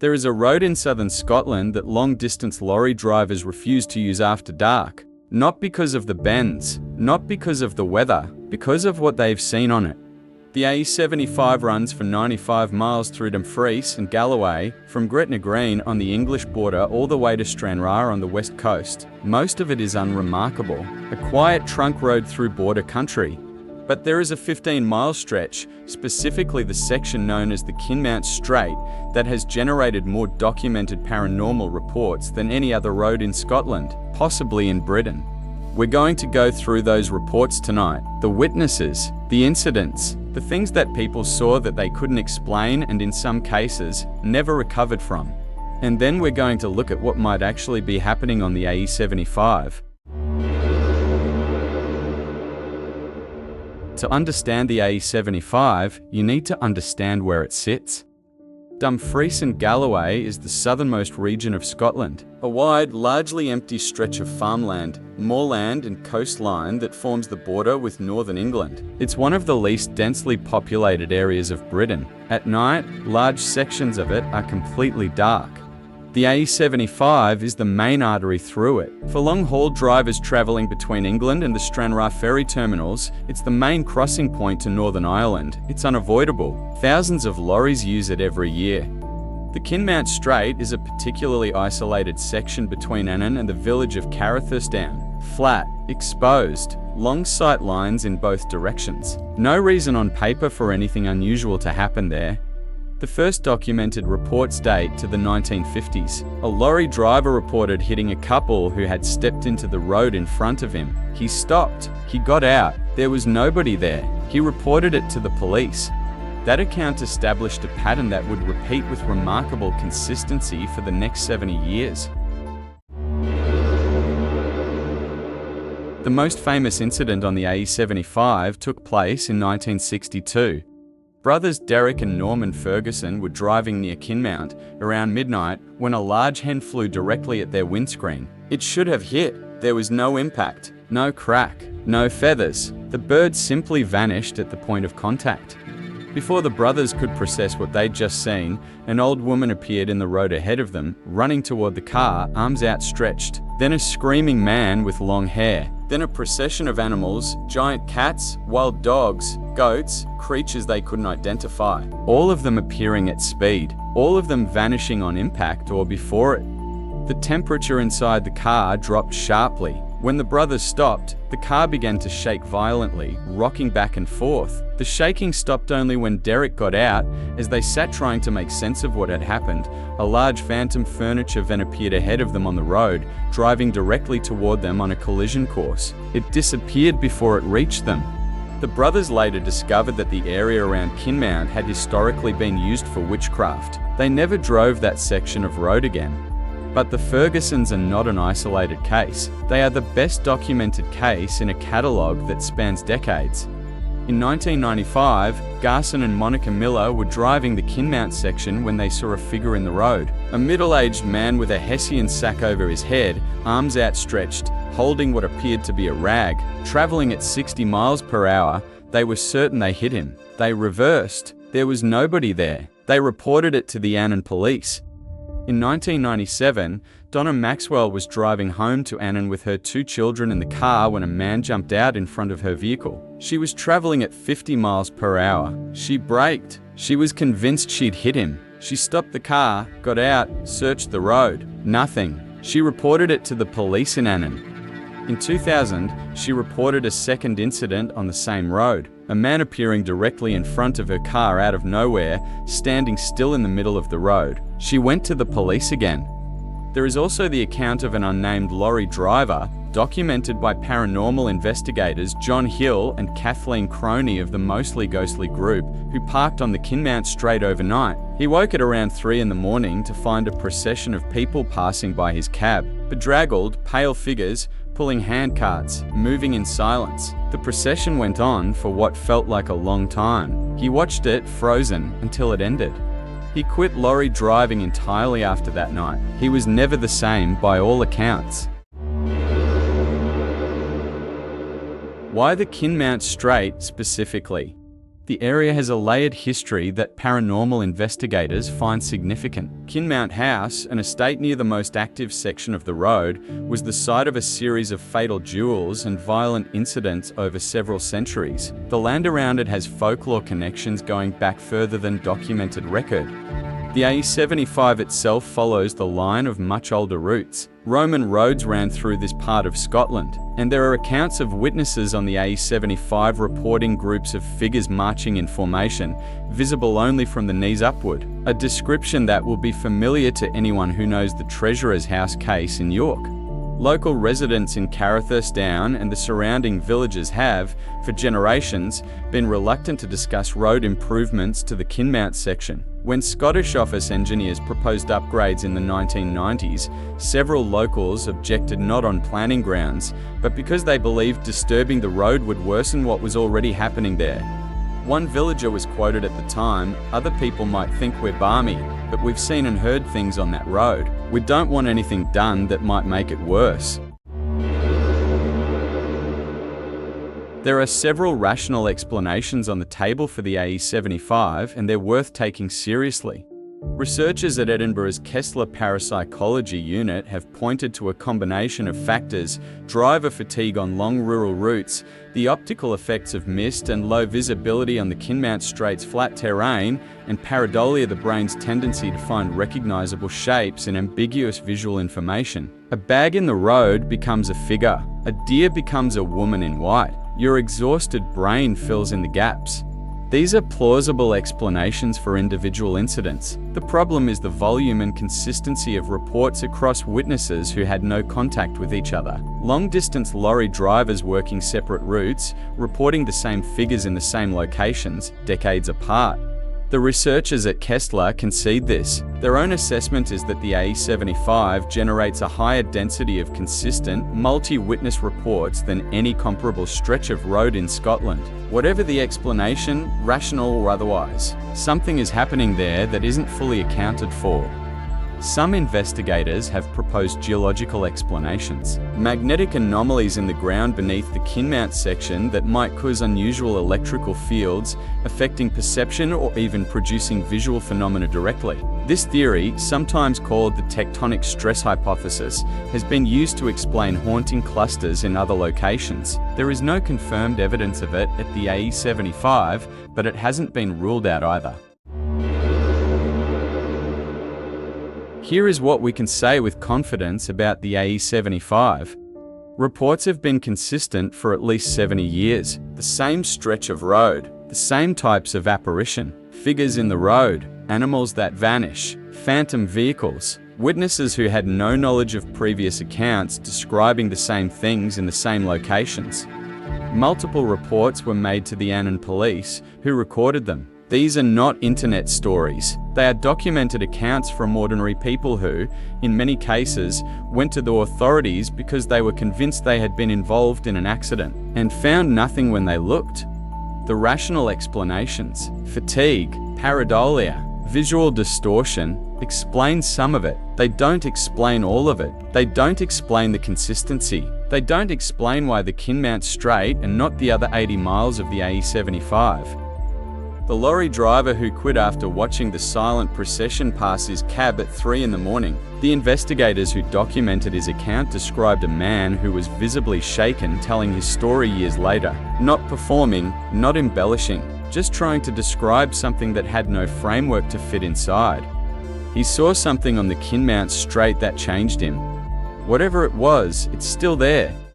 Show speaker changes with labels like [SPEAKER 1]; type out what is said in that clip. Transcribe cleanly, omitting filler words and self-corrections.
[SPEAKER 1] There is a road in southern Scotland that long-distance lorry drivers refuse to use after dark. Not because of the bends, not because of the weather, because of what they've seen on it. The A75 runs for 95 miles through Dumfries and Galloway, from Gretna Green on the English border all the way to Stranraer on the west coast. Most of it is unremarkable, a quiet trunk road through border country. But there is a 15-mile stretch, specifically the section known as the Kinmount Straight, that has generated more documented paranormal reports than any other road in Scotland, possibly in Britain. We're going to go through those reports tonight, the witnesses, the incidents, the things that people saw that they couldn't explain and in some cases, never recovered from. And then we're going to look at what might actually be happening on the A75. To understand the A75, you need to understand where it sits. Dumfries and Galloway is the southernmost region of Scotland, a wide, largely empty stretch of farmland, moorland and coastline that forms the border with northern England. It's one of the least densely populated areas of Britain. At night, large sections of it are completely dark. The A75 is the main artery through it. For long-haul drivers travelling between England and the Stranraer ferry terminals, it's the main crossing point to Northern Ireland. It's unavoidable. Thousands of lorries use it every year. The Kinmount Straight is a particularly isolated section between Annan and the village of Carrithursdown. Flat, exposed, long sight lines in both directions. No reason on paper for anything unusual to happen there. The first documented reports date to the 1950s. A lorry driver reported hitting a couple who had stepped into the road in front of him. He stopped. He got out. There was nobody there. He reported it to the police. That account established a pattern that would repeat with remarkable consistency for the next 70 years. The most famous incident on the A75 took place in 1962. Brothers Derek and Norman Ferguson were driving near Kinmount around midnight when a large hen flew directly at their windscreen. It should have hit. There was no impact, no crack, no feathers. The bird simply vanished at the point of contact. Before the brothers could process what they'd just seen, an old woman appeared in the road ahead of them, running toward the car, arms outstretched. Then a screaming man with long hair. Then a procession of animals, giant cats, wild dogs, goats, creatures they couldn't identify. All of them appearing at speed, all of them vanishing on impact or before it. The temperature inside the car dropped sharply. When the brothers stopped, the car began to shake violently, rocking back and forth. The shaking stopped only when Derek got out. As they sat trying to make sense of what had happened, a large phantom furniture van appeared ahead of them on the road, driving directly toward them on a collision course. It disappeared before it reached them. The brothers later discovered that the area around Kinmount had historically been used for witchcraft. They never drove that section of road again. But the Fergusons are not an isolated case. They are the best documented case in a catalogue that spans decades. In 1995, Garson and Monica Miller were driving the Kinmount section when they saw a figure in the road. A middle-aged man with a Hessian sack over his head, arms outstretched, holding what appeared to be a rag. Travelling at 60 miles per hour, they were certain they hit him. They reversed. There was nobody there. They reported it to the Annan police. In 1997, Donna Maxwell was driving home to Annan with her 2 children in the car when a man jumped out in front of her vehicle. She was traveling at 50 miles per hour. She braked. She was convinced she'd hit him. She stopped the car, got out, searched the road. Nothing. She reported it to the police in Annan. In 2000, she reported a second incident on the same road. A man appearing directly in front of her car out of nowhere, standing still in the middle of the road. She went to the police again. There is also the account of an unnamed lorry driver, documented by paranormal investigators John Hill and Kathleen Croney of the Mostly Ghostly group, who parked on the Kinmount Straight overnight. He woke at around 3 in the morning to find a procession of people passing by his cab. Bedraggled, pale figures, pulling handcarts, moving in silence. The procession went on for what felt like a long time. He watched it, frozen, until it ended. He quit lorry driving entirely after that night. He was never the same by all accounts. Why the Kinmount Straight specifically? The area has a layered history that paranormal investigators find significant. Kinmount House, an estate near the most active section of the road, was the site of a series of fatal duels and violent incidents over several centuries. The land around it has folklore connections going back further than documented record. The A75 itself follows the line of much older routes. Roman roads ran through this part of Scotland, and there are accounts of witnesses on the A75 reporting groups of figures marching in formation, visible only from the knees upward, a description that will be familiar to anyone who knows the Treasurer's House case in York. Local residents in Carruthurst Down and the surrounding villages have, for generations, been reluctant to discuss road improvements to the Kinmount section. When Scottish office engineers proposed upgrades in the 1990s, several locals objected not on planning grounds, but because they believed disturbing the road would worsen what was already happening there. One villager was quoted at the time, "Other people might think we're balmy, but we've seen and heard things on that road. We don't want anything done that might make it worse." There are several rational explanations on the table for the A75, and they're worth taking seriously. Researchers at Edinburgh's Kessler Parapsychology Unit have pointed to a combination of factors: driver fatigue on long rural routes, the optical effects of mist and low visibility on the Kinmount Straight's flat terrain, and pareidolia, the brain's tendency to find recognizable shapes in ambiguous visual information. A bag in the road becomes a figure. A deer becomes a woman in white. Your exhausted brain fills in the gaps. These are plausible explanations for individual incidents. The problem is the volume and consistency of reports across witnesses who had no contact with each other. Long-distance lorry drivers working separate routes, reporting the same figures in the same locations, decades apart. The researchers at Kessler concede this. Their own assessment is that the A75 generates a higher density of consistent, multi-witness reports than any comparable stretch of road in Scotland. Whatever the explanation, rational or otherwise, something is happening there that isn't fully accounted for. Some investigators have proposed geological explanations. Magnetic anomalies in the ground beneath the Kinmount section that might cause unusual electrical fields, affecting perception or even producing visual phenomena directly. This theory, sometimes called the tectonic stress hypothesis, has been used to explain haunting clusters in other locations. There is no confirmed evidence of it at the A75, but it hasn't been ruled out either. Here is what we can say with confidence about the A75. Reports have been consistent for at least 70 years. The same stretch of road, the same types of apparition, figures in the road, animals that vanish, phantom vehicles, witnesses who had no knowledge of previous accounts describing the same things in the same locations. Multiple reports were made to the Annan police, who recorded them. These are not internet stories. They are documented accounts from ordinary people who, in many cases, went to the authorities because they were convinced they had been involved in an accident and found nothing when they looked. The rational explanations, fatigue, pareidolia, visual distortion, explain some of it. They don't explain all of it. They don't explain the consistency. They don't explain why the Kinmount Straight and not the other 80 miles of the A75. The lorry driver who quit after watching the silent procession pass his cab at 3 in the morning. The investigators who documented his account described a man who was visibly shaken telling his story years later. Not performing, not embellishing, just trying to describe something that had no framework to fit inside. He saw something on the Kinmount Straight that changed him. Whatever it was, it's still there.